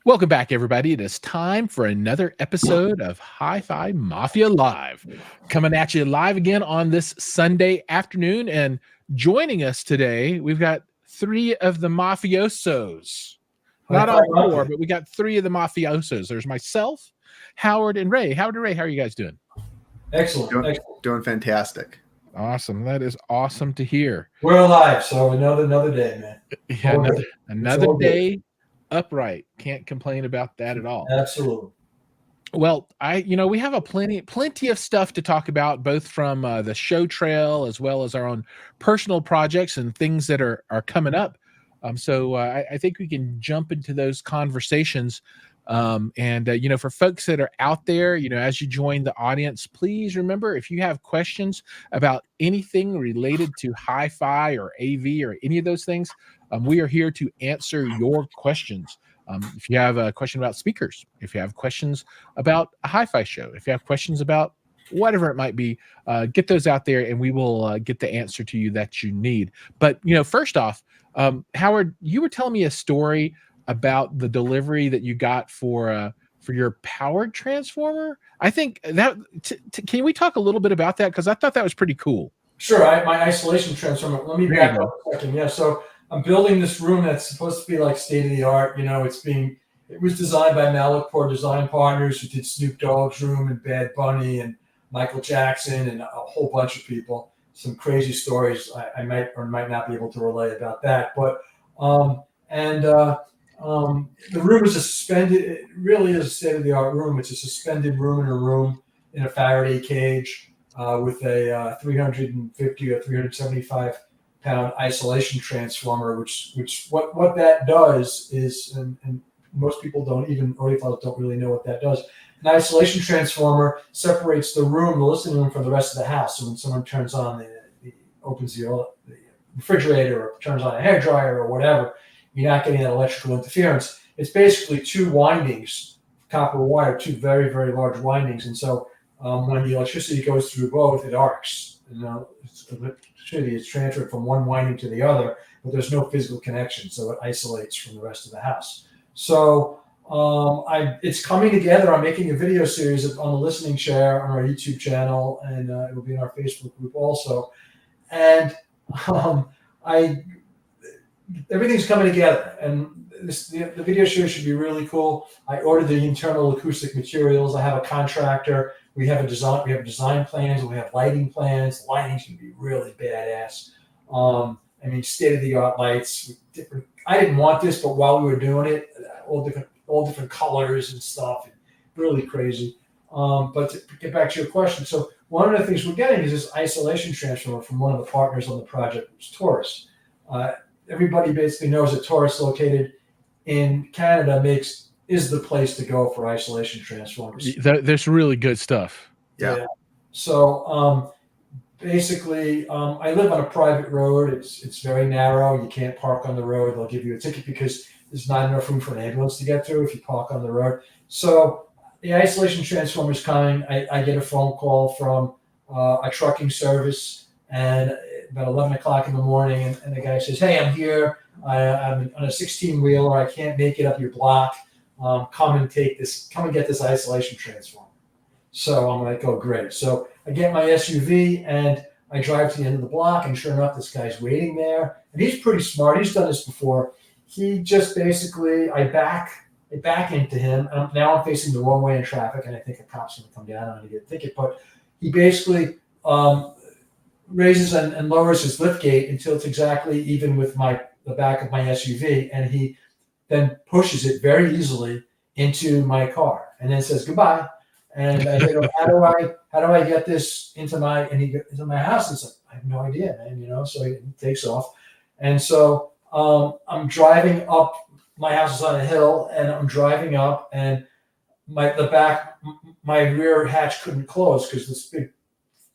Welcome back, everybody. It is time for another episode of HiFi Mafia Live. Coming at you live again on this Sunday afternoon. And joining us today, we've got three of the mafiosos. Not all four, but we got three of the mafiosos. There's myself, Howard, and Ray. Howard and Ray, how are you guys doing? Excellent. Doing fantastic. Awesome. That is awesome to hear. We're alive, so another day, man. Yeah, another day upright. Can't complain about that at all. Absolutely. Well, we have a plenty of stuff to talk about, both from the show trail as well as our own personal projects and things that are coming up. So I think we can jump into those conversations. For folks that are out there, as you join the audience, please remember, if you have questions about anything related to hi-fi or AV or any of those things, we are here to answer your questions. If you have a question about speakers, if you have questions about a hi-fi show, if you have questions about whatever it might be, get those out there and we will get the answer to you that you need. But, first off, Howard, you were telling me a story about the delivery that you got for your powered transformer. I think that can we talk a little bit about that? Because I thought that was pretty cool. Sure. My isolation transformer. Let me back up a second. Yeah. So I'm building this room that's supposed to be like state of the art. It was designed by Malakpur Design Partners, who did Snoop Dogg's room and Bad Bunny and Michael Jackson and a whole bunch of people. Some crazy stories I might or might not be able to relay about that. But the room is suspended. It really is a state-of-the-art room. It's a suspended room in a Faraday cage with a 350 or 375 pound isolation transformer. Which what that does is, and most people don't really know what that does. An isolation transformer separates the listening room, from the rest of the house. So when someone turns on opens the refrigerator or turns on a hairdryer or whatever, you're not getting that electrical interference. It's basically two windings, copper wire, two very, very large windings. And so when the electricity goes through both, it arcs. Electricity is transferred from one winding to the other, but there's no physical connection. So it isolates from the rest of the house. So it's coming together. I'm making a video series on the listening share on our YouTube channel, and it will be in our Facebook group also. And everything's coming together, and the video series should be really cool. I ordered the internal acoustic materials. I have a contractor. We have design plans, and we have lighting plans. The lighting's going to be really badass. State-of-the-art lights. I didn't want this, but while we were doing it, all different colors and stuff, and really crazy. But to get back to your question, so one of the things we're getting is this isolation transformer from one of the partners on the project, which is Taurus. Everybody basically knows that Taurus, located in Canada, is the place to go for isolation transformers. There's really good stuff. Yeah. So basically, I live on a private road. It's very narrow. You can't park on the road. They'll give you a ticket because there's not enough room for an ambulance to get through if you park on the road. So the isolation transformer is coming. I get a phone call from a trucking service, and about 11 o'clock in the morning, and the guy says, "Hey, I'm here. I'm on a 16-wheeler. I can't make it up your block. Come and get this isolation transformer." So I'm like, "Oh, great." So I get my SUV and I drive to the end of the block, and sure enough, this guy's waiting there. And he's pretty smart. He's done this before. He just basically, I back into him. Now I'm facing the wrong way in traffic, and I think a cop's going to come down. I'm going to get a ticket. But he basically raises and lowers his lift gate until it's exactly even with the back of my SUV, and he then pushes it very easily into my car, and then says goodbye. And I said, how do I get this into my house? And it's like, I have no idea, man. So he takes off, and so I'm driving up. My house is on a hill, and I'm driving up, and my rear hatch couldn't close because this big.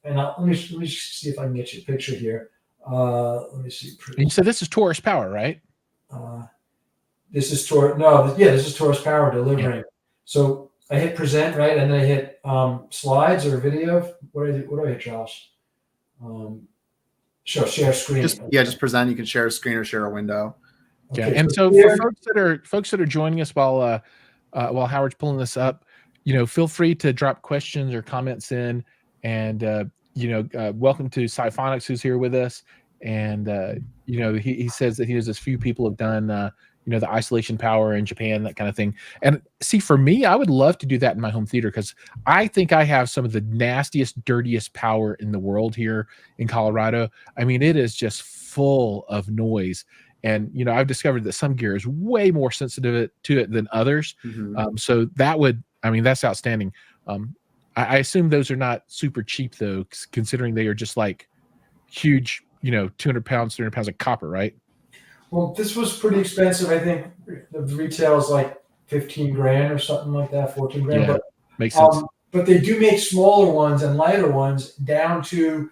And let me see if I can get you a picture here. Let me see. You said this is Taurus Power, right? This is Taurus. No, this is Taurus Power delivering. Yeah. So I hit present, right, and then I hit slides or video. What do I hit, Josh? Share screen. Just present. You can share a screen or share a window. Okay. Yeah, and so for folks that are joining us while while Howard's pulling this up, feel free to drop questions or comments in, and welcome to Siphonics, who's here with us, and he says that he knows as few people have done the isolation power in Japan, that kind of thing. And see, for me, I would love to do that in my home theater, because I think I have some of the nastiest, dirtiest power in the world here in Colorado. I mean, it is just full of noise. And I've discovered that some gear is way more sensitive to it than others. So that's outstanding. I assume those are not super cheap though, considering they are just like huge, 200 pounds, 300 pounds of copper, right? Well, this was pretty expensive. I think the retail is like 15 grand or something like that, 14 grand. Yeah, but makes sense. But they do make smaller ones and lighter ones down to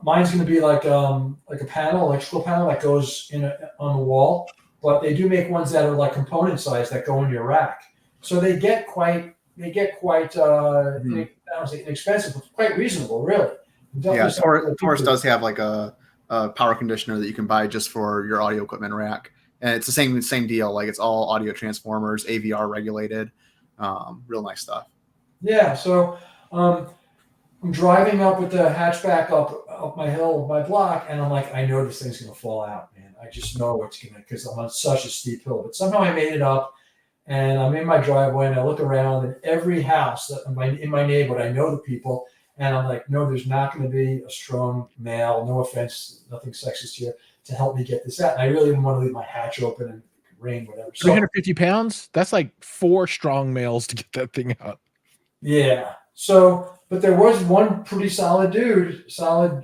mine's going to be like a electrical panel that goes on the wall. But they do make ones that are like component size that go in your rack. So they get quite I don't say inexpensive, but quite reasonable, really. Yeah, Taurus does have like a power conditioner that you can buy just for your audio equipment rack, and it's the same deal. Like, it's all audio transformers, AVR regulated, real nice stuff. Yeah, so I'm driving up with the hatchback up my hill, my block, and I'm like, I know this thing's gonna fall out, man. I just know it's gonna, because I'm on such a steep hill. But somehow I made it up, and I'm in my driveway, and I look around, and every house that in my neighborhood, I know the people. And I'm like, no, there's not going to be a strong male, no offense, nothing sexist here, to help me get this out. And I really didn't want to leave my hatch open and rain, whatever. So, 350 pounds? That's like 4 strong males to get that thing out. Yeah. So, but there was one pretty solid dude,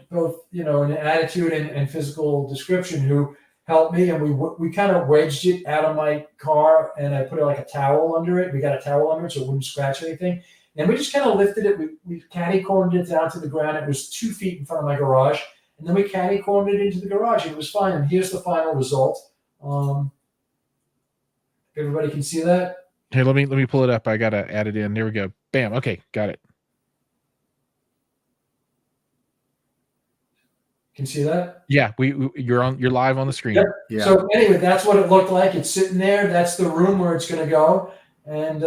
both, in attitude and physical description, who helped me. And we kind of wedged it out of my car, and I put like a towel under it. We got a towel under it so it wouldn't scratch anything. And we just kind of lifted it. We catty-cornered it down to the ground. It was 2 feet in front of my garage. And then we catty-cornered it into the garage. And it was fine. And here's the final result. Everybody can see that? Hey, let me pull it up. I got to add it in. There we go. Bam. Okay, got it. Can you see that? Yeah, you're live on the screen. Yep. Yeah. So anyway, that's what it looked like. It's sitting there. That's the room where it's going to go. And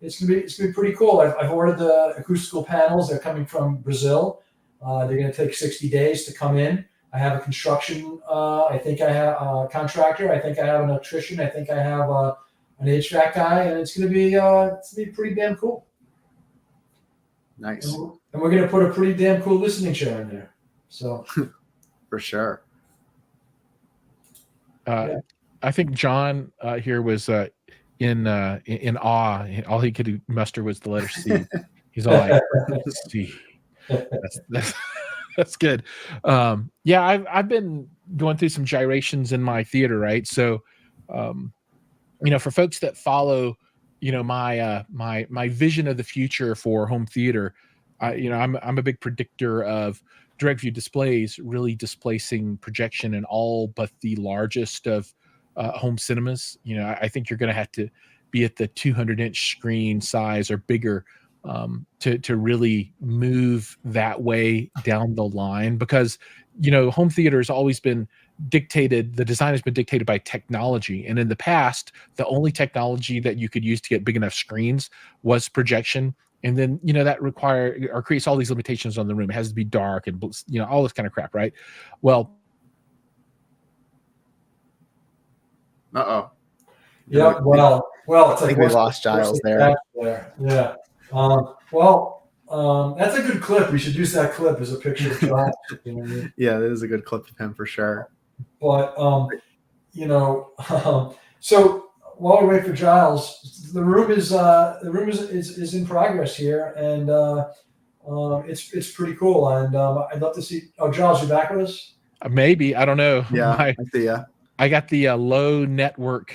it's gonna be pretty cool. I've ordered the acoustical panels. They're coming from Brazil. They're gonna take 60 days to come in. I have a construction. I think I have a contractor. I think I have an electrician. I think I have an HVAC guy, and it's gonna be pretty damn cool. Nice. And we're gonna put a pretty damn cool listening chair in there. So for sure. I think John here was in awe. All he could muster was the letter C. He's all like, C. That's good. I've been going through some gyrations in my theater, right? So, for folks that follow, my vision of the future for home theater, I'm a big predictor of direct view displays really displacing projection in all but the largest of home cinemas. I think you're going to have to be at the 200-inch screen size or bigger to really move that way down the line, because home theater has always been dictated. The design has been dictated by technology, and in the past, the only technology that you could use to get big enough screens was projection. And then that creates all these limitations on the room. It has to be dark and all this kind of crap, right? Well. Uh-oh. Yeah, well, it's like, I think we lost Giles there. Yeah. That's a good clip. We should use that clip as a picture of Giles. Yeah, that is a good clip of him for sure. But so while we wait for Giles, the room is in progress here, and it's pretty cool. And I'd love to see. Oh, Giles, you back with us? Maybe, I don't know. Yeah, I see ya. I got the low network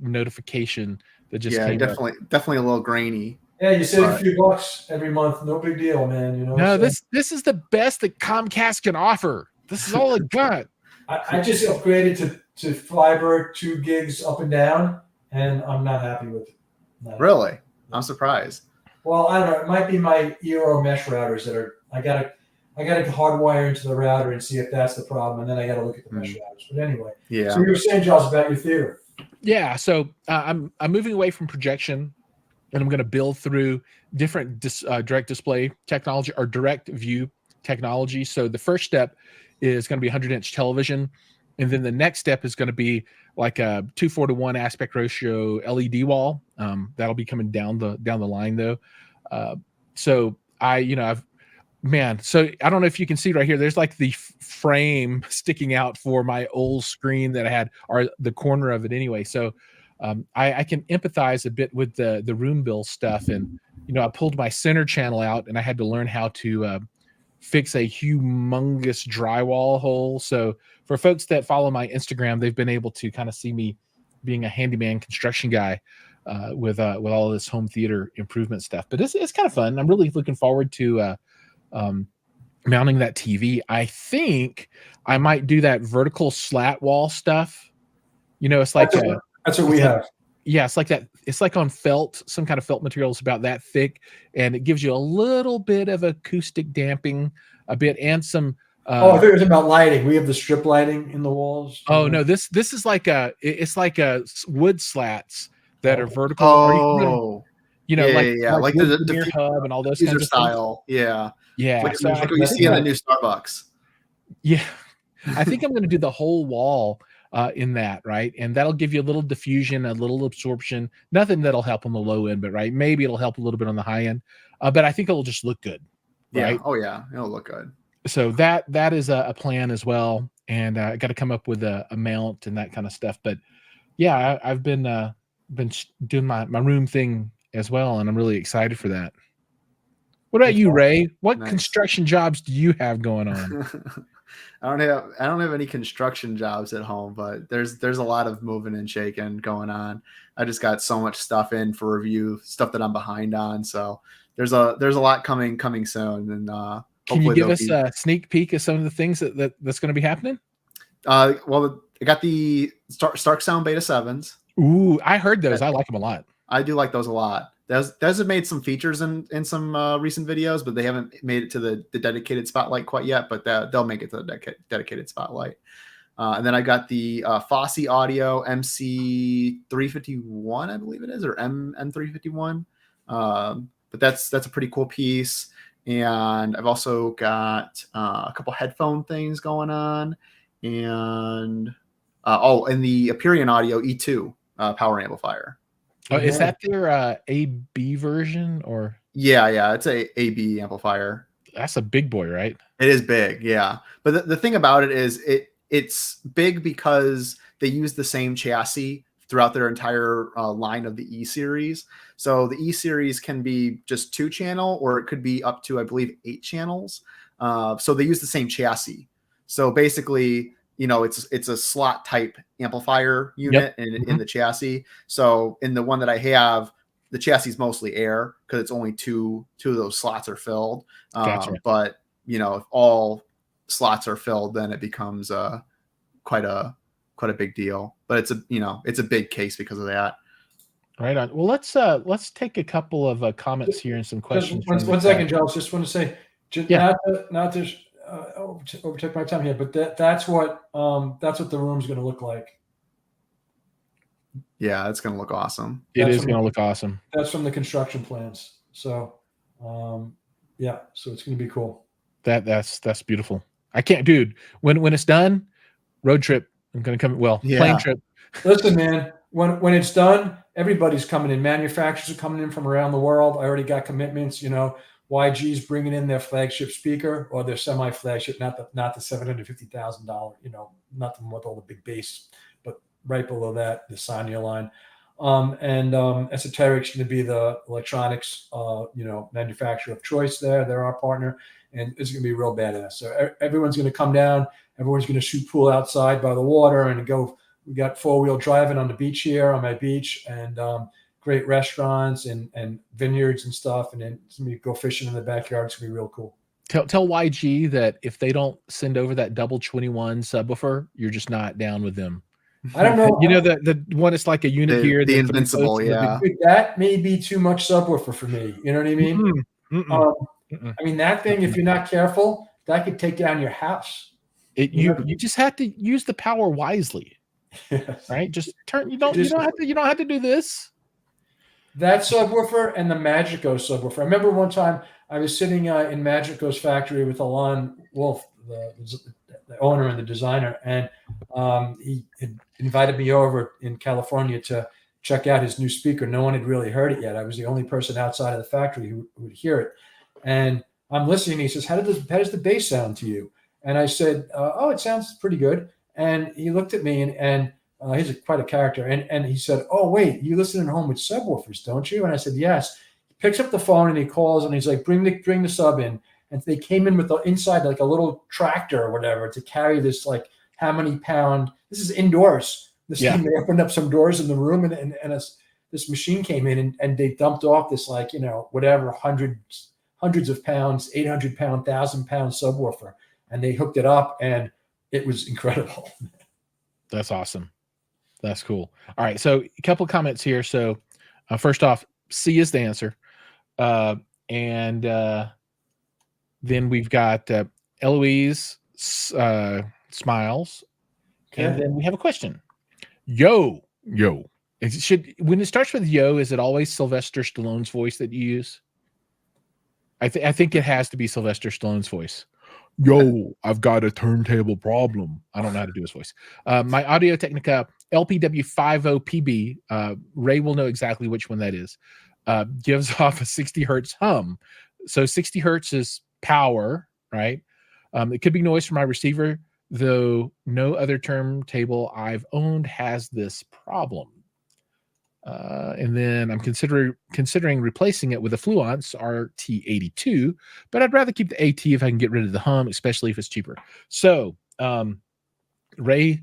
notification that just came definitely a little grainy. Yeah, you save a few bucks every month. No big deal, man. No, so. This is the best that Comcast can offer. This is all I got. I just upgraded to fiber 2 gigs up and down, and I'm not happy with it. Really? I'm surprised. Well, I don't know. It might be my Eero mesh routers that are. I gotta hardwire into the router and see if that's the problem, and then I gotta look at the mesh routers. But anyway, yeah. So you were saying, Giles, about your theater. Yeah, so I'm moving away from projection, and I'm going to build through different direct display technology or direct view technology. So the first step is going to be 100-inch television, and then the next step is going to be like a 2:4:1 aspect ratio LED wall. That'll be coming down the line though. So so I don't know if you can see right here. There's like the frame sticking out for my old screen that I had, or the corner of it anyway. So I can empathize a bit with the room bill stuff, and I pulled my center channel out, and I had to learn how to fix a humongous drywall hole. So for folks that follow my Instagram, they've been able to kind of see me being a handyman construction guy with all of this home theater improvement stuff. But it's kind of fun. I'm really looking forward to mounting that TV. I think I might do that vertical slat wall stuff. It's like that's what we have. Yeah, it's like that. It's like on felt, some kind of felt material. It's about that thick, and it gives you a little bit of acoustic damping, a bit, and some. I thought it was about lighting. We have the strip lighting in the walls. Oh no, this is like it's like a wood slats that are vertical. Oh, like the diffuser hub and all those kinds of style. Things. Yeah. Like what you see in the new Starbucks. Yeah. I think I'm going to do the whole wall in that, right? And that'll give you a little diffusion, a little absorption. Nothing that'll help on the low end, but maybe it'll help a little bit on the high end. But I think it'll just look good. Right? Yeah. Oh yeah, it'll look good. So that is a plan as well. And I got to come up with a mount and that kind of stuff. But yeah, I've been doing my room thing as well, and I'm really excited for that. What about you, Ray? What construction jobs do you have going on? I don't have any construction jobs at home, but there's a lot of moving and shaking going on. I just got so much stuff in for review, stuff that I'm behind on. So there's a lot coming soon. And can you give us a sneak peek of some of the things that's going to be happening? Well, I got the Stark Sound Beta 7s. Ooh, I heard those. I like them a lot. I do like those a lot. Those have made some features in some recent videos, but they haven't made it to the dedicated spotlight quite yet. But they'll make it to the dedicated spotlight. And then I got the Fosse Audio MC351, I believe it is, or M351. But that's a pretty cool piece. And I've also got a couple headphone things going on, and and the Aperion Audio E2 power amplifier. Oh, is that their AB version or? Yeah, it's a AB amplifier. That's a big boy, right? It is big, yeah. But the thing about it is it's big because they use the same chassis throughout their entire line of the E series. So the E series can be just 2-channel, or it could be up to, I believe, 8 channels. So they use the same chassis. So basically, it's a slot type amplifier unit in the chassis. So in the one that I have, the chassis is mostly air because it's only two of those slots are filled. Gotcha. But if all slots are filled, then it becomes quite a big deal. But it's a big case because of that. Right on. Well, let's take a couple of comments here and some questions. One second, Joe. I just want to say, not to overtake my time here, but that's what the room's going to look like. Yeah, it's going to look awesome. It is going to look awesome. That's from the construction plans. So, so it's going to be cool. That's beautiful. I can't, dude. When it's done, road trip. I'm going to come. Well, plane trip. Listen, man. When it's done, everybody's coming in. Manufacturers are coming in from around the world. I already got commitments. YG's bringing in their flagship speaker, or their semi-flagship, not the $750,000. Not the one with all the big bass, but right below that, the Sonya line. And Esoteric's going to be the electronics, manufacturer of choice there. They're our partner, and it's going to be real badass. So everyone's going to come down. Everyone's going to shoot pool outside by the water and go. We got 4-wheel driving on the beach here, on my beach, and great restaurants and vineyards and stuff. And then we go fishing in the backyard. It's going to be real cool. Tell YG that if they don't send over that double 21 subwoofer, you're just not down with them. I don't know. The one is like a unit here. The Invincible, yeah. That may be too much subwoofer for me. You know what I mean? I mean, that thing, if you're not careful, that could take down your house. You just have to use the power wisely. Yes. right? Just turn. You don't have to do this. That subwoofer and the Magico subwoofer. I remember one time I was sitting in Magico's factory with Alon Wolf, the owner and the designer, and he had invited me over in California to check out his new speaker. No one had really heard it yet. I was the only person outside of the factory who would hear it. And I'm listening. He says, how does the bass sound to you? And I said, oh, it sounds pretty good. And he looked at me and he's quite a character. And he said, oh, wait, you listen at home with subwoofers, don't you? And I said, yes. He picks up the phone and he calls and he's like, bring the sub in. And they came in with the inside, like a little tractor or whatever to carry this, like, how many pound, this is indoors. This thing, they opened up some doors in the room and this machine came in and they dumped off this, like, whatever, hundreds of pounds, 800-pound, 1,000-pound subwoofer. And they hooked it up and it was incredible. That's awesome. That's cool. All right. So a couple of comments here. So first off, C is the answer. And then we've got Eloise smiles. Okay. And then we have a question. Yo. When it starts with yo, is it always Sylvester Stallone's voice that you use? I think it has to be Sylvester Stallone's voice. Yo, I've got a turntable problem. I don't know how to do his voice. My Audio Technica LPW50PB, Ray will know exactly which one that is, gives off a 60 hertz hum. So 60 hertz is power, right? It could be noise from my receiver, though no other turntable I've owned has this problem. And then I'm considering replacing it with a Fluence RT82, but I'd rather keep the AT if I can get rid of the hum, especially if it's cheaper. So Ray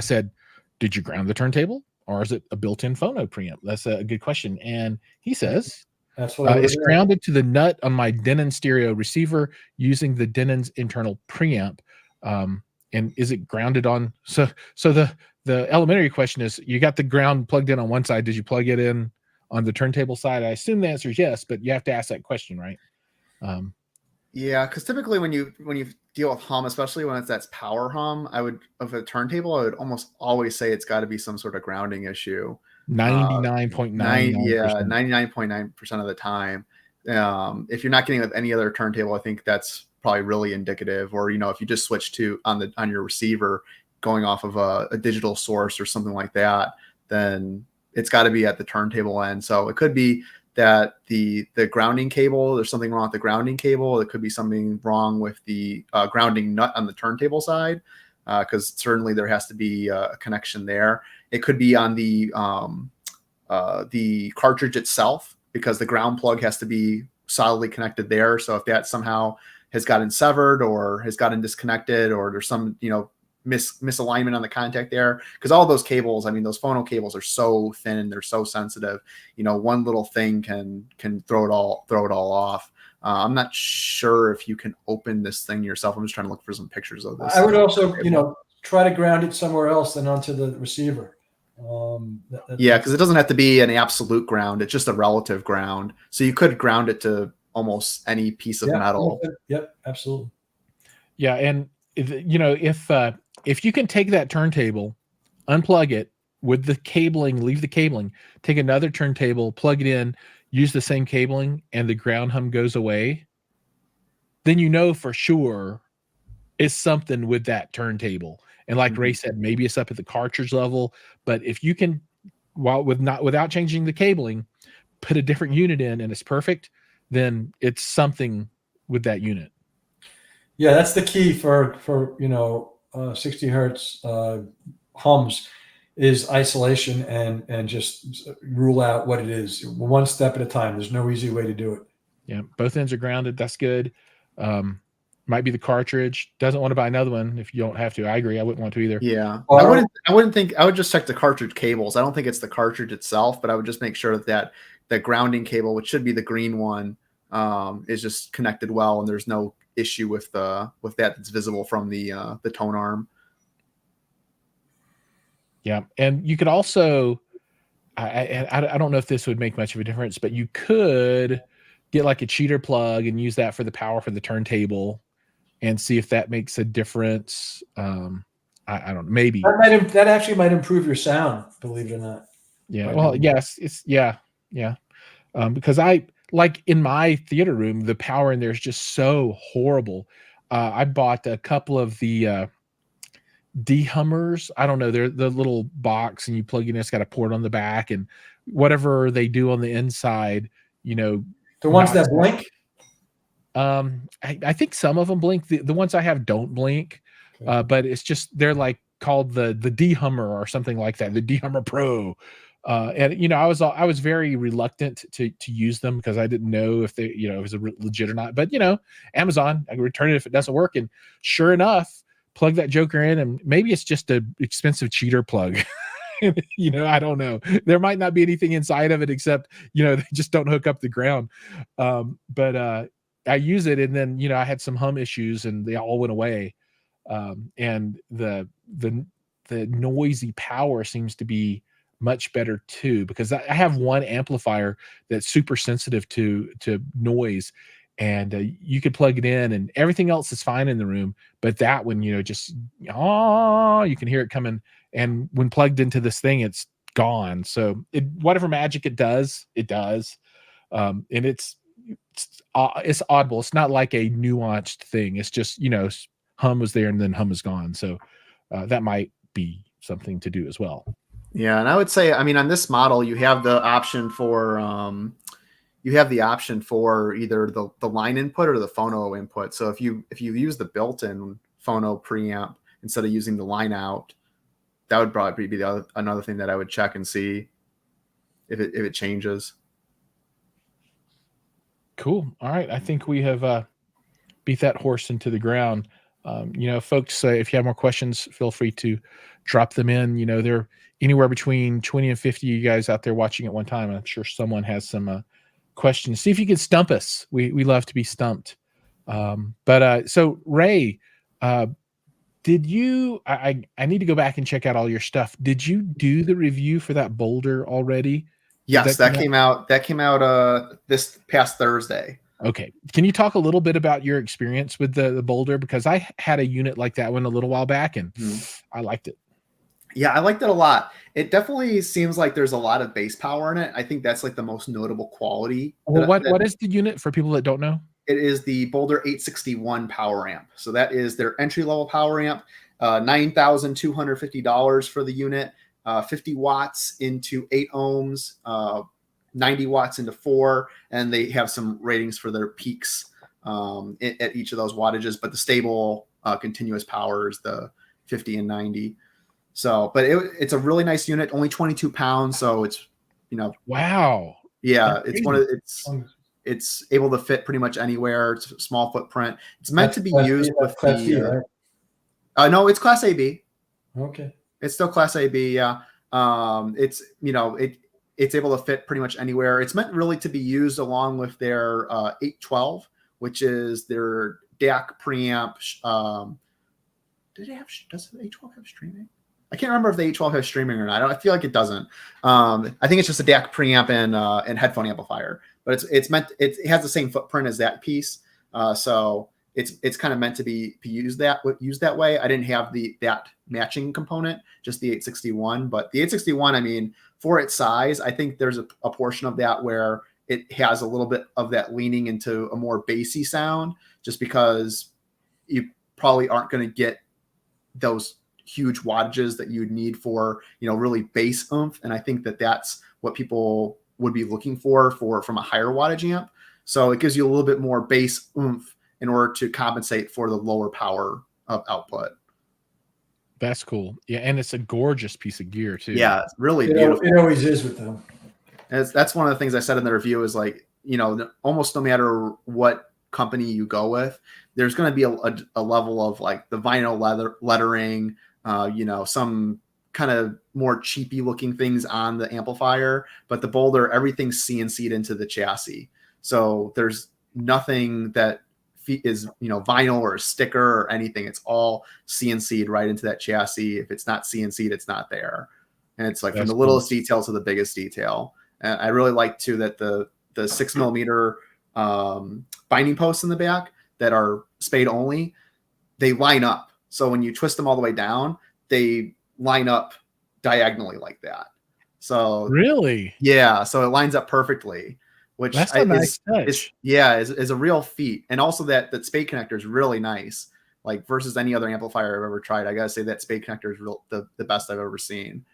said, did you ground the turntable or is it a built-in phono preamp? That's a good question. And he says, that's what it's grounded to the nut on my Denon stereo receiver using the Denon's internal preamp. And is it grounded on? So the elementary question is, you got the ground plugged in on one side. Did you plug it in on the turntable side? I assume the answer is yes, but you have to ask that question, right? Yeah, because typically when you deal with hum, especially when that's power hum, of a turntable, I would almost always say it's got to be some sort of grounding issue. 99.9%. 99.9% of the time. If you're not getting it with any other turntable, I think that's probably really indicative. Or if you just switch to on your receiver, going off of a digital source or something like that, then it's got to be at the turntable end. So it could be that the grounding cable, there's something wrong with the grounding cable. It could be something wrong with the grounding nut on the turntable side, because certainly there has to be a connection there. It could be on the cartridge itself, because the ground plug has to be solidly connected there. So if that somehow has gotten severed or has gotten disconnected, or there's some misalignment on the contact there, because all those cables, those phono cables are so thin and they're so sensitive, one little thing can throw it all off. I'm not sure if you can open this thing yourself. I'm just trying to look for some pictures of this. I would also try to ground it somewhere else than onto the receiver. Yeah, because it doesn't have to be an absolute ground. It's just a relative ground. So you could ground it to almost any piece of metal. Yep, absolutely. Yeah, and if you can take that turntable, unplug it with the cabling, leave the cabling, take another turntable, plug it in, use the same cabling, and the ground hum goes away, then for sure it's something with that turntable. And like Ray said, maybe it's up at the cartridge level. But if you can, without changing the cabling, put a different unit in and it's perfect, then it's something with that unit. Yeah, that's the key for 60 hertz hums is isolation and just rule out what it is, one step at a time. There's no easy way to do it. Yeah, both ends are grounded. That's good. Might be the cartridge. Doesn't want to buy another one if you don't have to. I agree. I wouldn't want to either. Yeah. Well, I wouldn't think. I would just check the cartridge cables. I don't think it's the cartridge itself, but I would just make sure that the grounding cable, which should be the green one, is just connected well, and there's no issue with that's visible from the tone arm. Yeah, and you could also, I don't know if this would make much of a difference, but you could get like a cheater plug and use that for the power for the turntable, and see if that makes a difference. I I don't know, maybe. That actually might improve your sound, believe it or not. Yeah. Well, yes, it's yeah. Because I like in my theater room, the power in there is just so horrible. I bought a couple of the dehummers. I don't know. They're the little box and you plug in, it's got a port on the back and whatever they do on the inside, The ones that blink? I think some of them blink. The ones I have don't blink, but it's just they're like called the dehummer or something like that, the dehummer Pro. And I was very reluctant to use them because I didn't know if they it was legit or not. But Amazon, I can return it if it doesn't work, and sure enough, plug that joker in, and maybe it's just a expensive cheater plug. I don't know. There might not be anything inside of it except they just don't hook up the ground. But I use it, and then I had some hum issues, and they all went away. And the noisy power seems to be much better too, because I have one amplifier that's super sensitive to noise, and you could plug it in, and everything else is fine in the room, but that one, just you can hear it coming, and when plugged into this thing, it's gone. So whatever magic it does, and it's audible. It's not like a nuanced thing. It's just hum was there and then hum is gone. So that might be something to do as well. Yeah, and I would say, I mean, on this model, you have the option for either the line input or the phono input. So if you use the built-in phono preamp instead of using the line out, that would probably be another thing that I would check and see if it changes. Cool. All right, I think we have beat that horse into the ground. Folks, if you have more questions, feel free to drop them in. They're anywhere between 20 and 50 of you guys out there watching at one time. I'm sure someone has some questions. See if you can stump us. We love to be stumped. So Ray, did you? I need to go back and check out all your stuff. Did you do the review for that boulder already? Yes, that came out. That came out this past Thursday. Okay. Can you talk a little bit about your experience with the boulder? Because I had a unit like that one a little while back, and I liked it. Yeah, I liked it a lot. It definitely seems like there's a lot of bass power in it. I think that's like the most notable quality. Well, what is the unit for people that don't know? It is the Boulder 861 power amp. So that is their entry-level power amp, $9,250 for the unit, 50 watts into 8 ohms, 90 watts into 4, and they have some ratings for their peaks at each of those wattages, but the stable continuous power is the 50 and 90. So, but it's a really nice unit, only 22 pounds. So it's, wow. Yeah, it's able to fit pretty much anywhere. It's a small footprint. It's meant to be used with Class B, right? No, it's Class AB. Okay. It's still Class AB. Yeah. It's able to fit pretty much anywhere. It's meant really to be used along with their 812, which is their DAC preamp. Does the 812 have streaming? I can't remember if the 812 has streaming or not. I feel like it doesn't. I think it's just a DAC preamp and headphone amplifier, but it has the same footprint as that piece. So it's kind of meant to be used that way. I didn't have that matching component, just the 861, but the 861, I mean, for its size, I think there's a portion of that where it has a little bit of that leaning into a more bassy sound, just because you probably aren't going to get those huge wattages that you'd need for, really bass oomph. And I think that's what people would be looking for from a higher wattage amp. So it gives you a little bit more bass oomph in order to compensate for the lower power of output. That's cool. Yeah, and it's a gorgeous piece of gear too. Yeah, it's really beautiful. It always is with them. That's one of the things I said in the review is like, almost no matter what company you go with, there's going to be a level of like the vinyl lettering, some kind of more cheapy looking things on the amplifier, but the Boulder, everything's CNC'd into the chassis. So there's nothing that is, vinyl or a sticker or anything. It's all CNC'd right into that chassis. If it's not CNC'd, it's not there. And it's like from the littlest detail to the biggest detail. And I really like too that the 6mm binding posts in the back that are spade only, they line up. So when you twist them all the way down, they line up diagonally like that. So Really? yeah, so it lines up perfectly, which That's a nice touch. is a real feat. And also that spade connector is really nice, like versus any other amplifier I've ever tried. I gotta say that spade connector is the best I've ever seen.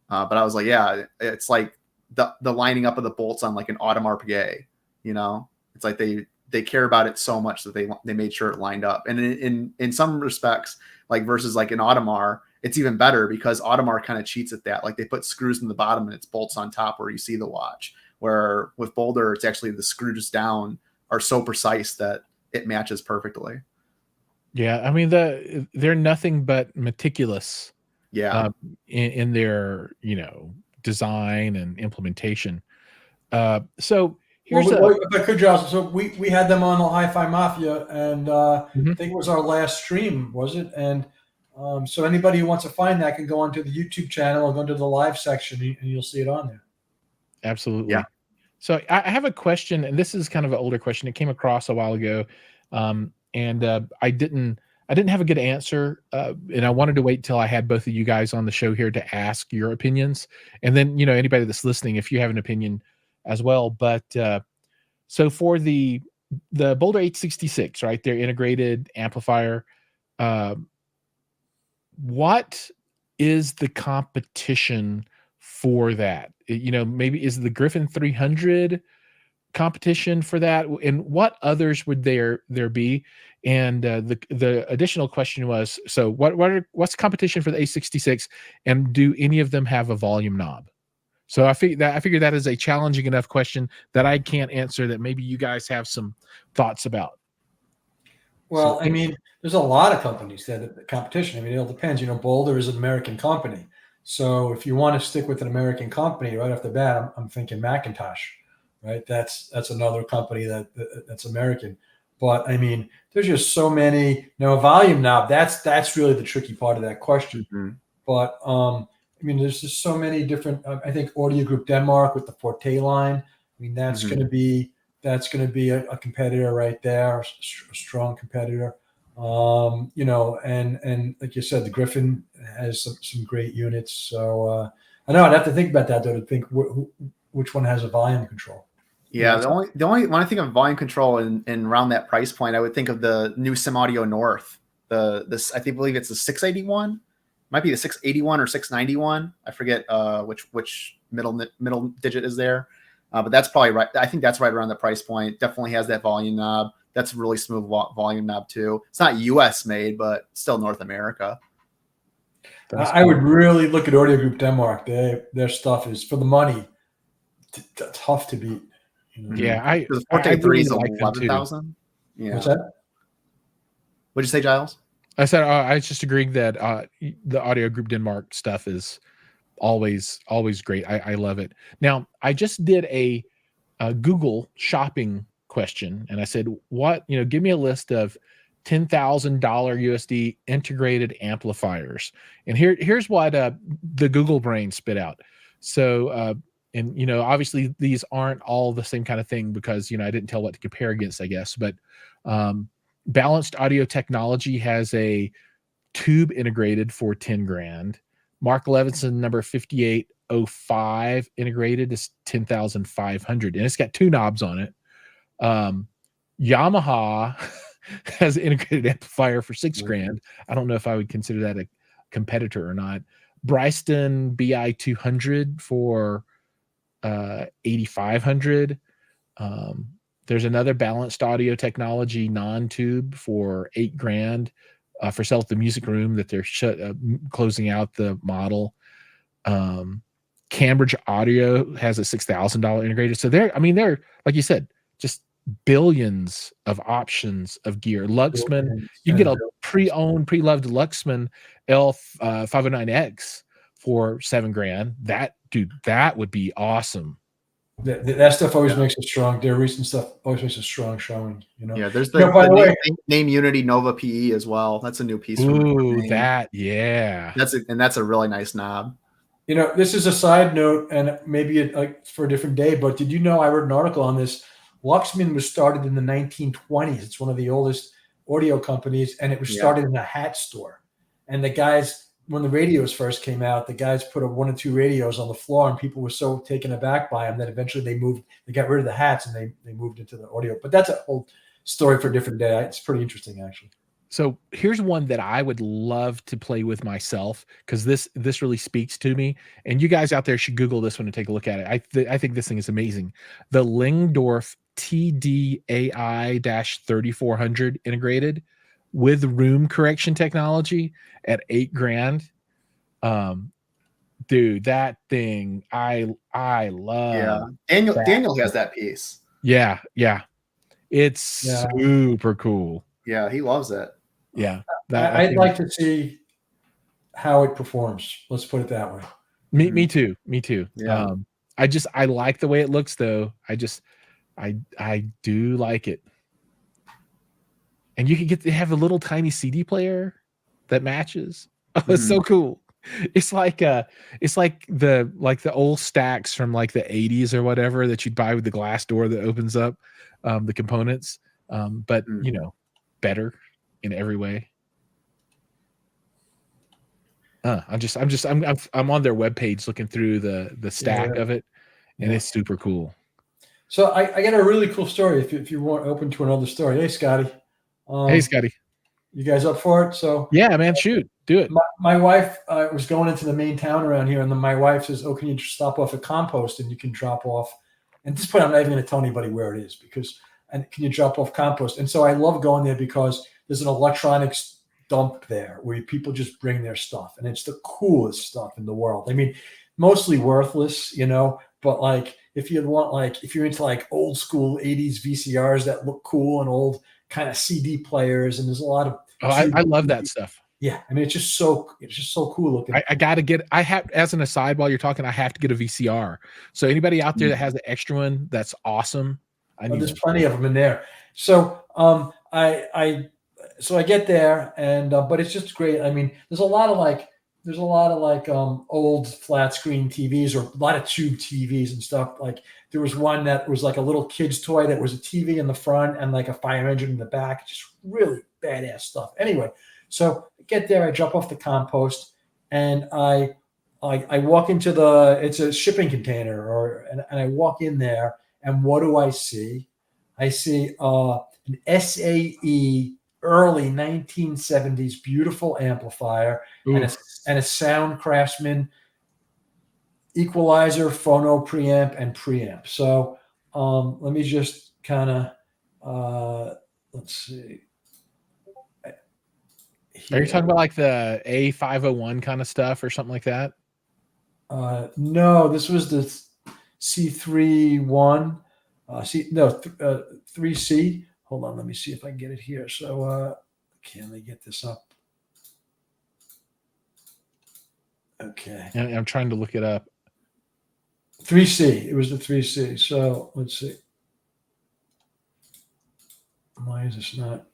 But I was like, yeah, it's like the lining up of the bolts on like an Audemars Piguet. You know, it's like they care about it so much that they made sure it lined up. And in some respects, like versus like an Audemars, it's even better because Audemars kind of cheats at that. Like they put screws in the bottom and it's bolts on top where you see the watch. Where with Boulder, it's actually the screws down are so precise that it matches perfectly. Yeah, I mean they're nothing but meticulous. Yeah, In their design and implementation. So here's if I could, Josh, so we had them on the HiFi Mafia, and I think it was our last stream, was it? And so anybody who wants to find that can go onto the YouTube channel or go into the live section, and you'll see it on there. Absolutely. Yeah. So I have a question, and this is kind of an older question. It came across a while ago, and I didn't have a good answer, and I wanted to wait till I had both of you guys on the show here to ask your opinions, and then anybody that's listening, if you have an opinion as well. But so for the Boulder 866, right, their integrated amplifier, what is the competition for that? Maybe is the Griffin 300 competition for that, and what others would there be? And the additional question was, so what's competition for the A66, and do any of them have a volume knob? So I figure that is a challenging enough question that I can't answer, that maybe you guys have some thoughts about. Well, I mean, there's a lot of companies that the competition. I mean, it all depends. Boulder is an American company, so if you want to stick with an American company right off the bat, I'm thinking Macintosh, right? That's another company that's American. But I mean, there's just so many. Volume knob. That's really the tricky part of that question. Mm-hmm. But I mean, there's just so many different. I think Audio Group Denmark with the Forte line. I mean, that's going to be a competitor right there, a strong competitor. And like you said, the Griffin has some great units. So I know I'd have to think about that though, to think which one has a volume control. Yeah, the only when I think of volume control and around that price point, I would think of the new Sim Audio North. I believe it's the 681, might be the 681 or 691. I forget which middle digit is there. But that's probably right. I think that's right around the price point. Definitely has that volume knob. That's a really smooth volume knob too. It's not U.S. made, but still North America. I would really look at Audio Group Denmark. Their stuff is, for the money, tough to beat. Yeah, I really like them too. 11,000. Yeah. What's that? What'd you say, Giles? I said I was just agreeing that the Audio Group Denmark stuff is always great. I love it. Now, I just did a Google shopping question, and I said, give me a list of $10,000 USD integrated amplifiers. And here's what the Google brain spit out. So and obviously these aren't all the same kind of thing, because I didn't tell what to compare against, I guess. But Balanced Audio Technology has a tube integrated for 10 grand. Mark Levinson number 5805 integrated is 10,500, and it's got two knobs on it. Yamaha has an integrated amplifier for 6 grand. I don't know if I would consider that a competitor or not. Bryston BI 200 for 8,500. There's another Balanced Audio Technology non-tube for 8 grand for sale at the music room that they're closing out the model. Cambridge Audio has a $6,000 integrated. So they're like you said, just billions of options of gear. Luxman, you can get a pre-owned, pre-loved Luxman L509X for 7 grand. That would be awesome. That stuff always makes it strong. Their recent stuff always makes a strong showing. Yeah, there's the name Unity Nova PE as well. That's a new piece. Ooh, yeah. That's a really nice knob. This is a side note, and maybe for a different day. But did you know, I wrote an article on this? Luxman was started in the 1920s. It's one of the oldest audio companies, and it was started in a hat store. And the guys when the radios first came out, the guys put one or two radios on the floor, and people were so taken aback by them that eventually they got rid of the hats and they moved into the audio. But that's a whole story for a different day. It's pretty interesting, actually. So here's one that I would love to play with myself, because this really speaks to me. And you guys out there should Google this one and take a look at it. I think this thing is amazing. The Lingdorf TDAI-3400 integrated with room correction technology at $8,000. Dude, that thing I love. Daniel has that piece. Yeah. It's super cool. Yeah, he loves it. Yeah. I'd like to see how it performs. Let's put it that way. Me too. Yeah. I like the way it looks, though. I do like it. And you can have a little tiny CD player that matches. Oh, it's so cool. It's like the old stacks from like the 80s or whatever that you'd buy with the glass door that opens up the components. But better in every way. I'm on their webpage looking through the stack of it, and it's super cool. So I got a really cool story. If you want open to another story, hey Scotty. Hey Scotty, you guys up for it? So yeah, man, shoot, do it. My wife was going into the main town around here, and then my wife says, "Oh, can you just stop off at Compost and you can drop off?" And at this point, I'm not even going to tell anybody where it is and can you drop off Compost? And so I love going there because there's an electronics dump there where people just bring their stuff, and it's the coolest stuff in the world. I mean, mostly worthless, but like if you're into like old school 80s VCRs that look cool and old kind of CD players, and there's a lot of I love that stuff. Yeah, I mean it's just so cool looking. I have, as an aside while you're talking, I have to get a VCR. So anybody out there that has the extra one, that's awesome. There's plenty of them in there. So I get there, and but it's just great. I mean, there's a lot of old flat screen TVs, or a lot of tube TVs and stuff. Like there was one that was like a little kid's toy that was a TV in the front and like a fire engine in the back. Just really badass stuff. Anyway, so I get there, I jump off the Compost, and I walk into it's a shipping container, and I walk in there, and what do I see? I see an SAE early 1970s beautiful amplifier and a Sound Craftsman equalizer, phono preamp, and preamp. So let me just kind of let's see. Are you talking about like the A501 kind of stuff or something like that? No, this was the C31. 3C. Hold on, let me see if I can get it here. So can I get this up? Okay. I'm trying to look it up. 3C. It was the 3C. So let's see. Why is this not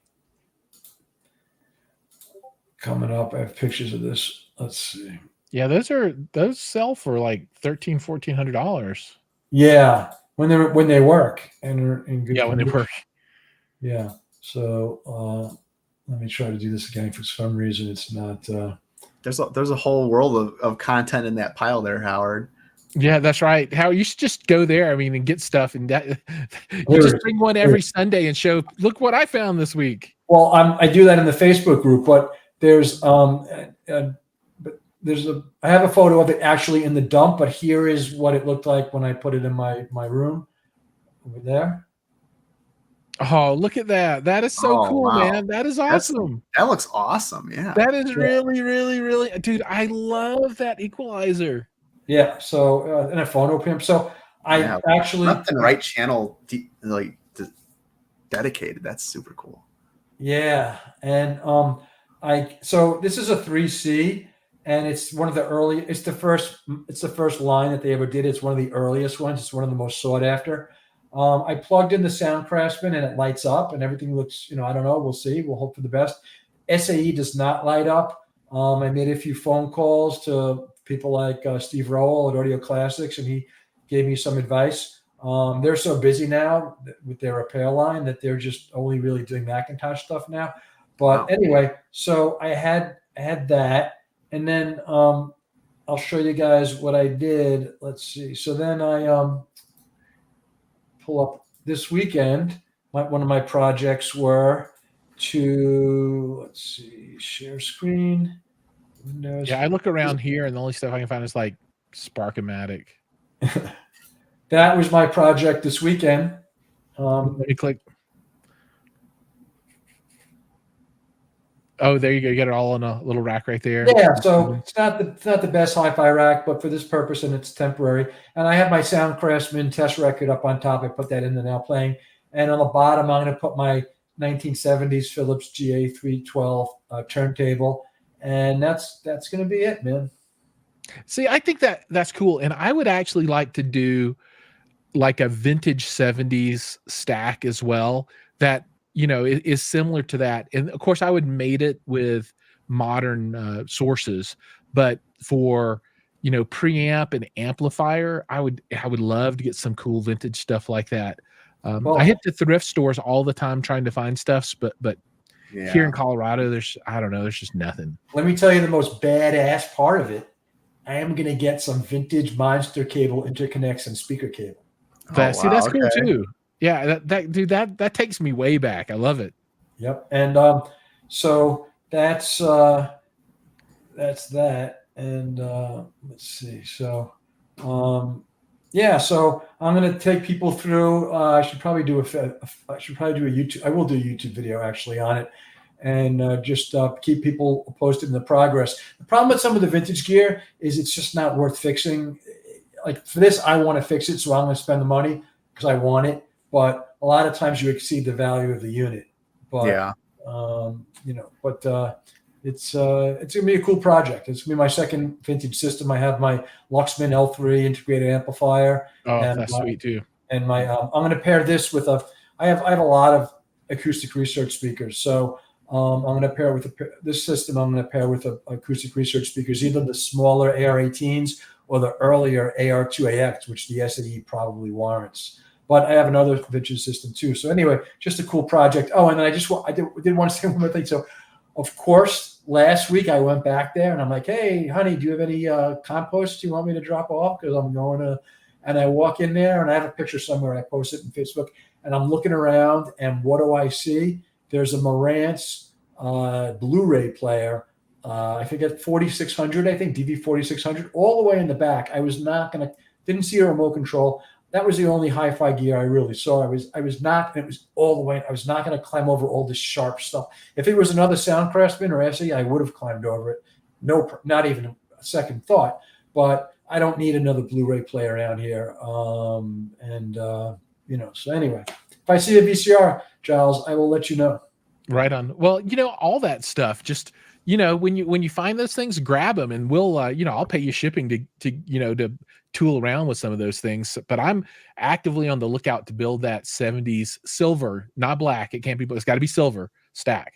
coming up? I have pictures of this. Let's see. Yeah, those sell for like $1,400. Yeah, when they work and are in good. Yeah, when they work. Yeah. So let me try to do this again. For some reason, it's not. There's a whole world of content in that pile there, Howard. Yeah, that's right. Howard, you should just go there. I mean, and get stuff, and that you just bring one every Sunday and show. Look what I found this week. Well, I do that in the Facebook group, but I have a photo of it actually in the dump, but here is what it looked like when I put it in my room over there. Oh, look at that. That is so cool, wow. Man. That is awesome. That looks awesome. Yeah. That is really, really, really, dude, I love that equalizer. Yeah. So, and a phono preamp. So I actually left and right channel dedicated. That's super cool. Yeah. And so this is a 3C, and it's one of the early, it's the first line that they ever did. It's one of the earliest ones. It's one of the most sought after. I plugged in the Sound Craftsman, and it lights up, and everything looks, I don't know. We'll see. We'll hope for the best. SAE does not light up. I made a few phone calls to people like Steve Rowell at Audio Classics, and he gave me some advice. They're so busy now with their repair line that they're just only really doing Macintosh stuff now. But anyway, so I had that, and then I'll show you guys what I did. Let's see. So then I pull up this weekend. One of my projects were to, let's see, share screen, Windows. Yeah, I look around here, and the only stuff I can find is like Sparkomatic. That was my project this weekend. Let me click. Oh, there you go. You got it all in a little rack right there. Yeah, so it's not the best hi-fi rack, but for this purpose, and it's temporary. And I have my Sound Craftsman test record up on top. I put that in the now playing. And on the bottom, I'm going to put my 1970s Philips GA312 turntable, and that's going to be it, man. See, I think that's cool, and I would actually like to do like a vintage 70s stack as well. That is similar to that, and of course, I would mate it with modern sources, but for preamp and amplifier, I would love to get some cool vintage stuff like that. I hit the thrift stores all the time trying to find stuff, but here in Colorado, there's just nothing. Let me tell you the most badass part of it. I am going to get some vintage monster cable interconnects and speaker cable. That's cool too. Yeah, that takes me way back. I love it. Yep. And so that's that. And let's see. So so I'm going to take people through. I should probably do a YouTube. I will do a YouTube video actually on it, and just keep people posted in the progress. The problem with some of the vintage gear is it's just not worth fixing. Like for this, I want to fix it, so I'm going to spend the money because I want it. But a lot of times you exceed the value of the unit. But it's going to be a cool project. It's going to be my second vintage system. I have my Luxman L3 integrated amplifier. Oh, that's sweet too. And my I'm going to pair this with I have a lot of acoustic research speakers. So I'm going to pair with this system. I'm going to pair with acoustic research speakers, either the smaller AR-18s or the earlier AR2AX, which the SAE probably warrants. But I have another vintage system too. So anyway, just a cool project. Oh, and then I did want to say one more thing. So, of course, last week I went back there and I'm like, hey, honey, do you have any compost you want me to drop off? Because I'm going to, and I walk in there and I have a picture somewhere. I post it on Facebook and I'm looking around and what do I see? There's a Marantz Blu-ray player. I think at 4600, I think DV 4600, all the way in the back. I was didn't see a remote control. That was the only hi-fi gear I really saw. I was not going to climb over all this sharp stuff. If it was another Sound Craftsman or SE, I would have climbed over it. No, not even a second thought. But I don't need another Blu-ray player around here. So anyway, if I see a VCR, Giles, I will let you know. Right on. Well, all that stuff, just, when you find those things, grab them and we'll, I'll pay you shipping to tool around with some of those things. But I'm actively on the lookout to build that 70s silver, not black. It can't be, but it's got to be silver stack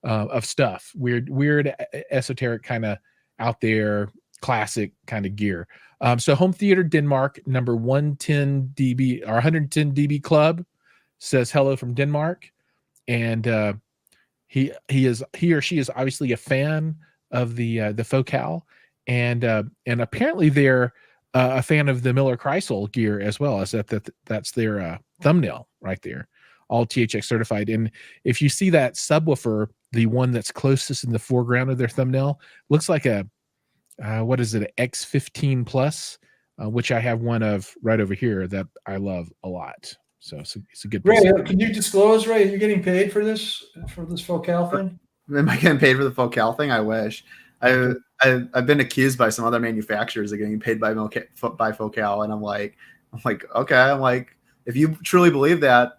of stuff. Weird, esoteric kind of out there, classic kind of gear. So Home Theater Denmark, number 110 dB or 110 dB club says hello from Denmark. And, he or she is obviously a fan of the Focal, and apparently they're a fan of the Miller Kreisel gear as well. As that's their thumbnail right there, all THX certified. And if you see that subwoofer, the one that's closest in the foreground of their thumbnail, looks like a what is it, an X15 Plus, which I have one of right over here that I love a lot. So it's a good piece. Ray, can you disclose, Ray, are you getting paid for this Focal thing? Am I getting paid for the Focal thing? I wish. I've been accused by some other manufacturers of getting paid by Focal, and I'm like, okay. I'm like, if you truly believe that,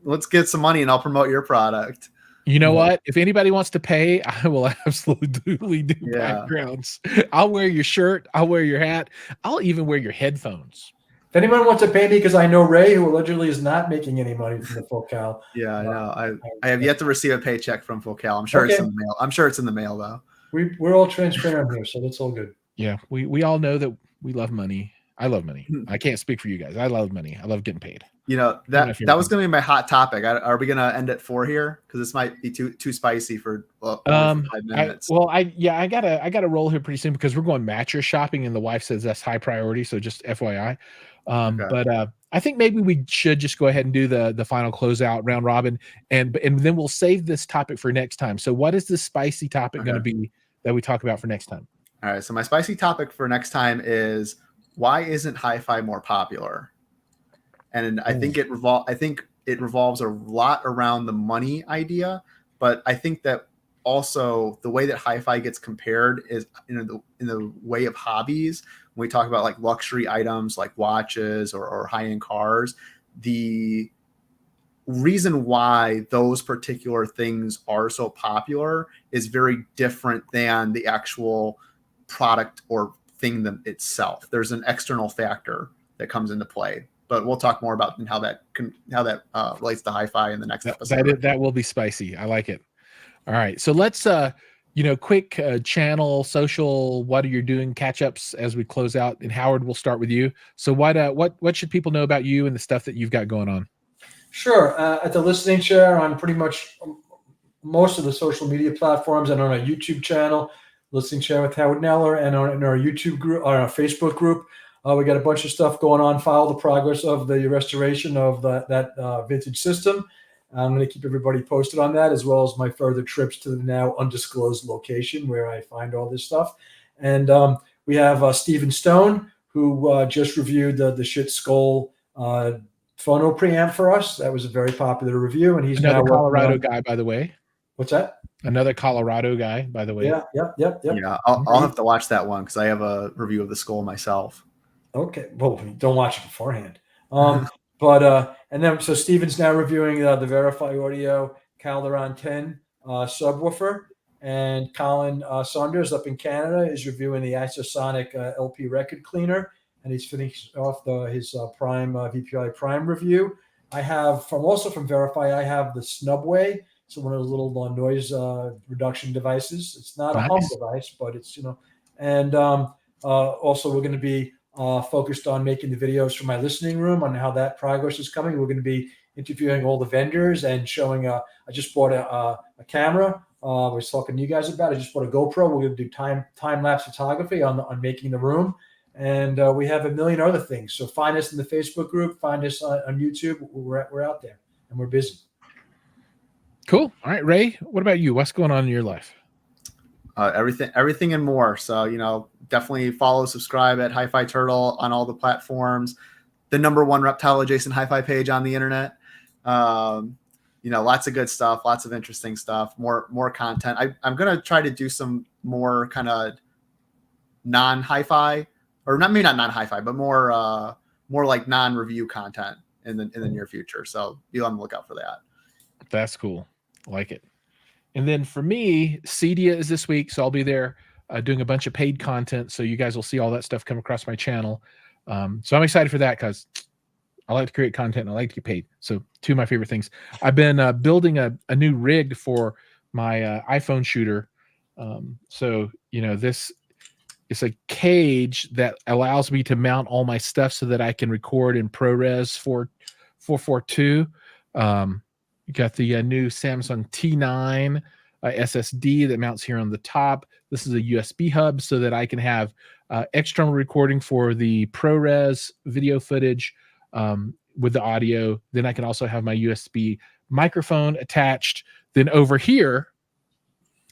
let's get some money and I'll promote your product. You know what? If anybody wants to pay, I will absolutely do backgrounds. I'll wear your shirt. I'll wear your hat. I'll even wear your headphones. If anyone wants to pay me, because I know Ray, who allegedly is not making any money from the Focal. Yeah, I know. I have yet to receive a paycheck from Focal. I'm sure it's in the mail. I'm sure it's in the mail though. We're all transparent here, so that's all good. Yeah, we all know that we love money. I love money. I can't speak for you guys. I love money. I love getting paid. You know, that was going to be my hot topic. Are we going to end at 4 here? Because this might be too spicy for only for 5 minutes. I gotta roll here pretty soon because we're going mattress shopping, and the wife says that's high priority. So just FYI. Okay. But I think maybe we should just go ahead and do the final closeout round robin, and then we'll save this topic for next time. So what is the spicy topic going to be that we talk about for next time? All right. So my spicy topic for next time is, why isn't HiFi more popular? And I think it revolves a lot around the money idea, but I think that also the way that HiFi gets compared is in the way of hobbies. When we talk about like luxury items like watches or high-end cars, the reason why those particular things are so popular is very different than the actual product or thing itself. There's an external factor that comes into play. But we'll talk more about how that relates to HiFi in the next episode. That will be spicy. I like it. All right. So let's, quick channel, social, what are you doing, catch-ups as we close out. And Howard, we'll start with you. So what should people know about you and the stuff that you've got going on? Sure. At the Listening Chair, on pretty much most of the social media platforms, and on our YouTube channel, Listening Chair with Howard Neller, and in our YouTube group, on our Facebook group. We got a bunch of stuff going on. Follow the progress of the restoration of that vintage system. I'm going to keep everybody posted on that, as well as my further trips to the now undisclosed location where I find all this stuff. And we have Stephen Stone, who just reviewed the Shit Skull phono preamp for us. That was a very popular review, and he's another now Colorado guy, by the way. What's that? Another Colorado guy, by the way. Yeah. Yeah, I'll have to watch that one because I have a review of the skull myself. Okay, well, don't watch it beforehand. And then so Steven's now reviewing the Verify Audio Calderon 10 subwoofer, and Colin Saunders up in Canada is reviewing the Isosonic LP record cleaner, and he's finished off his Prime VPI Prime review. I have from Verify, I have the Snubway, so one of those little noise reduction devices. It's not a hum device, but it's and also we're going to be focused on making the videos for my listening room on how that progress is coming. We're going to be interviewing all the vendors and showing. I just bought a camera. I was talking to you guys about. I just bought a GoPro. We're going to do time lapse photography on making the room, and we have a million other things. So find us in the Facebook group. Find us on YouTube. We're out there and we're busy. Cool. All right, Ray. What about you? What's going on in your life? Everything and more. So, definitely follow, subscribe at HiFi Turtle on all the platforms. The #1 reptile adjacent HiFi page on the internet. Lots of good stuff, lots of interesting stuff, more content. I'm going to try to do some more kind of non-HiFi, or maybe not non-HiFi, but more like non-review content in the near future. So be on the lookout for that. That's cool. I like it. And then for me, Cedia is this week, so I'll be there doing a bunch of paid content. So you guys will see all that stuff come across my channel. So I'm excited for that because I like to create content and I like to get paid. So two of my favorite things. I've been building a new rig for my iPhone shooter. This is a cage that allows me to mount all my stuff so that I can record in ProRes 442. You got the new Samsung T9 SSD that mounts here on the top. This is a USB hub so that I can have external recording for the ProRes video footage with the audio. Then I can also have my USB microphone attached. Then over here,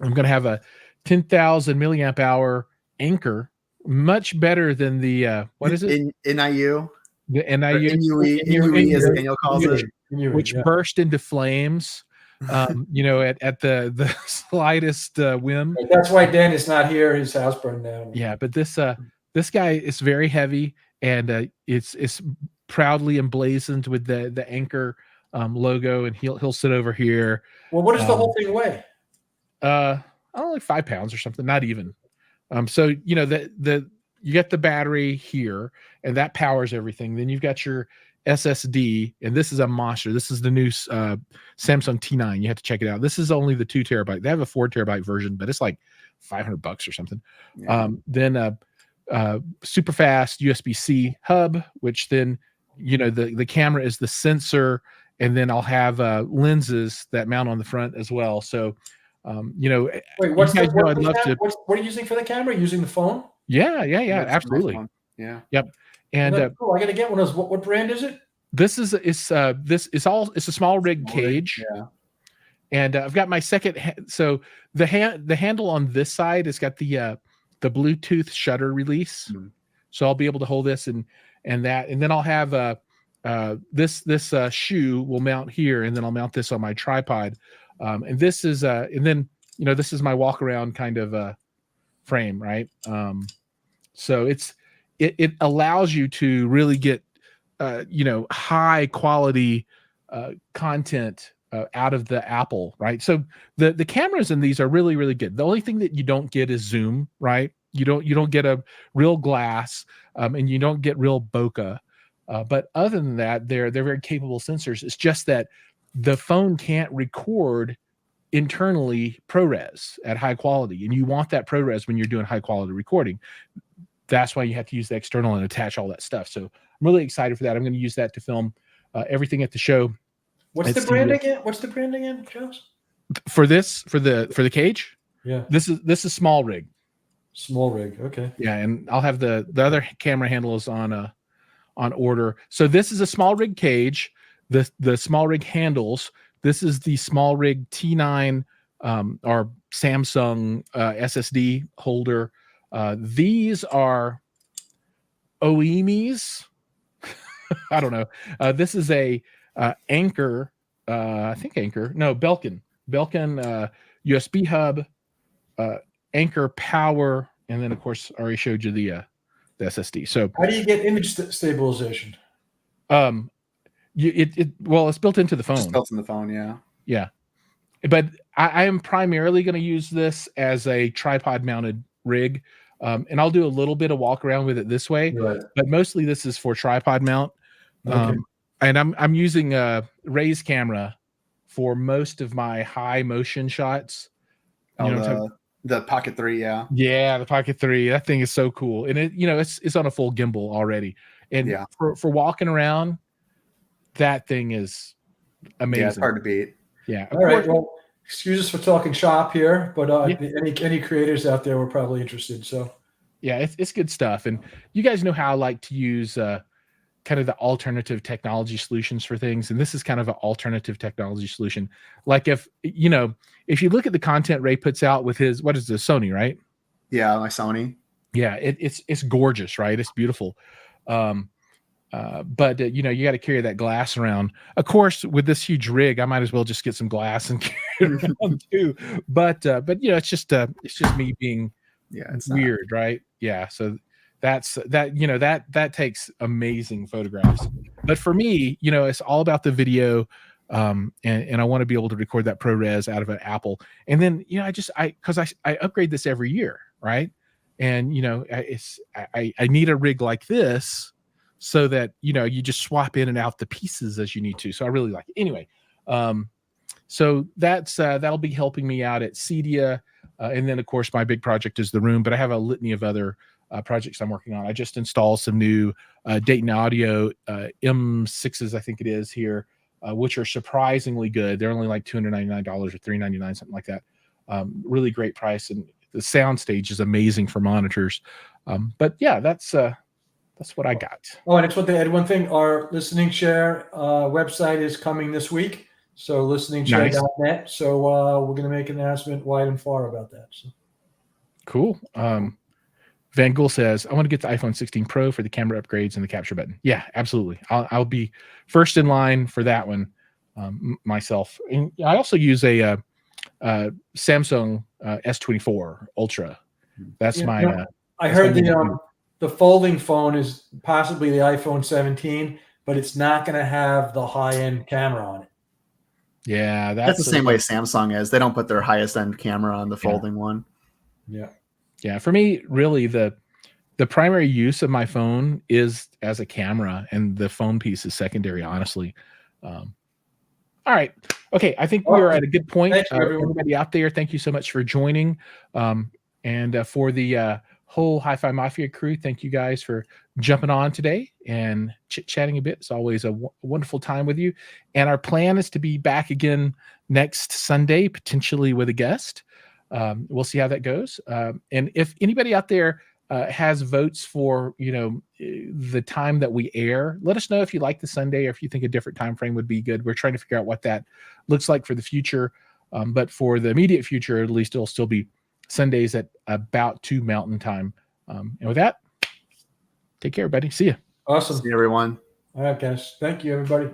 I'm going to have a 10,000 milliamp hour Anchor, much better than the what is it? NIU. The NIU, NUE, as Daniel calls it, which burst into flames. At the slightest whim. That's why Dan is not here. His house burned down. Yeah, but this guy is very heavy, and it's proudly emblazoned with the Anchor logo, and he'll sit over here. Well, what does the whole thing weigh? I don't know, like 5 pounds or something, not even. So you get the battery here, and that powers everything. Then you've got your SSD, and this is a monster. This is the new Samsung T9. You have to check it out. This is only the 2 terabyte. They have a 4 terabyte version, but it's like $500 or something. Yeah. Then super fast USB-C hub, which then, the camera is the sensor, and then I'll have lenses that mount on the front as well. So, Wait, I'd love to. what are you using for the camera? Using the phone? Yeah, That's absolutely. a nice one. Yeah. Yep. And cool. I got to get one of those. What brand is it? this is it's a small rig cage. Yeah. And I've got my second. So the handle on this side has got the Bluetooth shutter release. Mm. So I'll be able to hold this and that, and then I'll have this shoe will mount here, and then I'll mount this on my tripod. And this is and then this is my walk around kind of frame, right? So it allows you to really get high quality content out of the Apple, right? So the cameras in these are really, really good. The only thing that you don't get is zoom, right? You don't get a real glass, and you don't get real bokeh. But other than that, they're very capable sensors. It's just that the phone can't record internally ProRes at high quality, and you want that ProRes when you're doing high quality recording. That's why you have to use the external and attach all that stuff. So I'm really excited for that. I'm going to use that to film everything at the show. What's the brand again, Charles? For the cage? Yeah. This is small rig. Small rig. Okay. Yeah, and I'll have the other camera handles on order. So this is a small rig cage. The small rig handles. This is the small rig T9 or Samsung SSD holder. These are OEMs. I don't know. This is a Anker, I think Anker. No, Belkin USB hub, Anker power, and then of course I already showed you the SSD. So how do you get image stabilization? It's built into the phone. Just built in the phone, yeah. Yeah, but I am primarily going to use this as a tripod mounted rig, and I'll do a little bit of walk around with it this way, right. But mostly this is for tripod mount. Okay. And I'm using a Ray's camera for most of my high motion shots. The Pocket 3, yeah. Yeah, the Pocket 3. That thing is so cool. And it's on a full gimbal already. And yeah. for walking around, that thing is amazing. Yeah, it's hard to beat. Yeah. All right. Well, excuse us for talking shop here, but any creators out there were probably interested. So yeah, it's good stuff. And you guys know how I like to use kind of the alternative technology solutions for things, and this is kind of an alternative technology solution. Like if you look at the content Ray puts out with his, what is this, Sony, right? Yeah, my Sony. Yeah, it's gorgeous, right? It's beautiful. But you got to carry that glass around. Of course, with this huge rig, I might as well just get some glass and carry it around too. But it's just me being it's weird, right? Yeah. So that takes amazing photographs. But for me, it's all about the video, and I want to be able to record that ProRes out of an Apple. And then because I upgrade this every year, right? And I need a rig like this so that you just swap in and out the pieces as you need to. So I really like it. Anyway, so that'll be helping me out at Cedia, and then of course my big project is the room. But I have a litany of other projects I'm working on. I just installed some new Dayton Audio M6s, I think it is here, which are surprisingly good. They're only like $299 or $399, something like that. Really great price, and the sound stage is amazing for monitors. But yeah, that's what I got. Oh, and I just want to add one thing. Our listening share website is coming this week. So listeningshare.net. Nice. So we're going to make an announcement wide and far about that. So. Cool. Van Gool says, I want to get the iPhone 16 Pro for the camera upgrades and the capture button. Yeah, absolutely. I'll be first in line for that one myself. And I also use a Samsung S24 Ultra. That's my. I heard the folding phone is possibly the iPhone 17, but it's not going to have the high-end camera on it. Yeah, that's the same way Samsung is. They don't put their highest end camera on the folding one. Yeah. Yeah, for me, really, the primary use of my phone is as a camera, and the phone piece is secondary, honestly. All right. Okay, I think we're at a good point. Thank you, everybody out there, thank you so much for joining. And for the whole HiFi Mafia crew, thank you guys for jumping on today and chit-chatting a bit. It's always a wonderful time with you. And our plan is to be back again next Sunday, potentially with a guest. We'll see how that goes. And if anybody out there has votes for, the time that we air, let us know if you like the Sunday or if you think a different time frame would be good. We're trying to figure out what that looks like for the future. But for the immediate future, at least it'll still be Sundays at about 2 Mountain Time. And with that, take care, everybody. See you. Awesome. See you, everyone. All right, guys. Thank you, everybody.